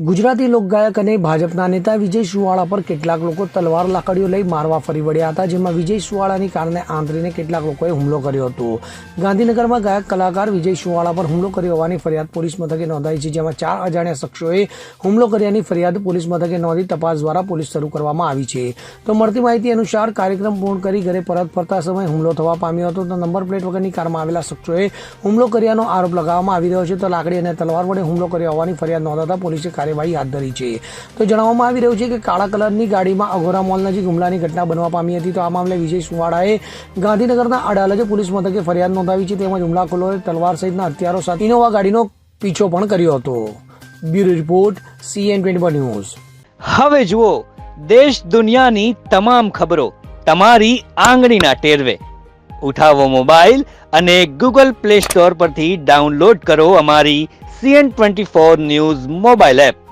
ગુજરાતી લોકગાયક અને ભાજપના નેતા વિજય સુવાળા પર કેટલાક લોકો તલવાર લાકડીઓ લઈ મારવા ફરી વળ્યા હતા, જેમાં વિજય સુવાળાની કારને આંતરીને કેટલાક લોકોએ હુમલો કર્યો હતો। ગાંધીનગરમાં ગાયક કલાકાર વિજય સુવાળા પર હુમલો કર્યો હોવાની ફરિયાદ પોલીસ મથકે નોંધાઈ છે, જેમાં 4 અજાણ્યા શખ્સોએ હુમલો કર્યાની ફરિયાદ પોલીસ મથકે નોંધી તપાસ દ્વારા પોલીસ શરૂ કરવામાં આવી છે। તો મળતી માહિતી અનુસાર કાર્યક્રમ પૂર્ણ કરી ઘરે પરત ફરતા સમયે હુમલો થવા પામ્યો હતો। તો નંબર પ્લેટ વગરની કારમાં આવેલા શખ્સોએ હુમલો કર્યાનો આરોપ લગાવવામાં આવી રહ્યો છે। તો લાકડી અને તલવાર વડે હુમલો કર્યો હોવાની ફરિયાદ નોંધાતા પોલીસે કાર્યવાહી હાથ ધરી છે। તો જણાવવામાં આવી રહ્યું છે કે કાળા કલરની ગાડીમાં અઘોરા મોલ નજીક હુમલાની ઘટના બનવા પામી હતી। તો આ મામલે વિજય સુવાળાએ ગાંધીનગરના અડાલજ પોલીસ મથકે ફરિયાદ નોંધાવી છે, તેમજ હુમલાખોરોએ તલવાર સહિતના હથિયારો સાથે ઇનોવા ગાડીનો પીછો પણ કર્યો હતો। Bureau report CN24 news. હવે જુઓ દેશ દુનિયાની તમામ ખબરો તમારી આંગળીના ટેરવે। ઉઠાવો મોબાઈલ અને Google Play Store પરથી ડાઉનલોડ કરો અમારી CN24 ન્યૂઝ મોબાઈલ એપ।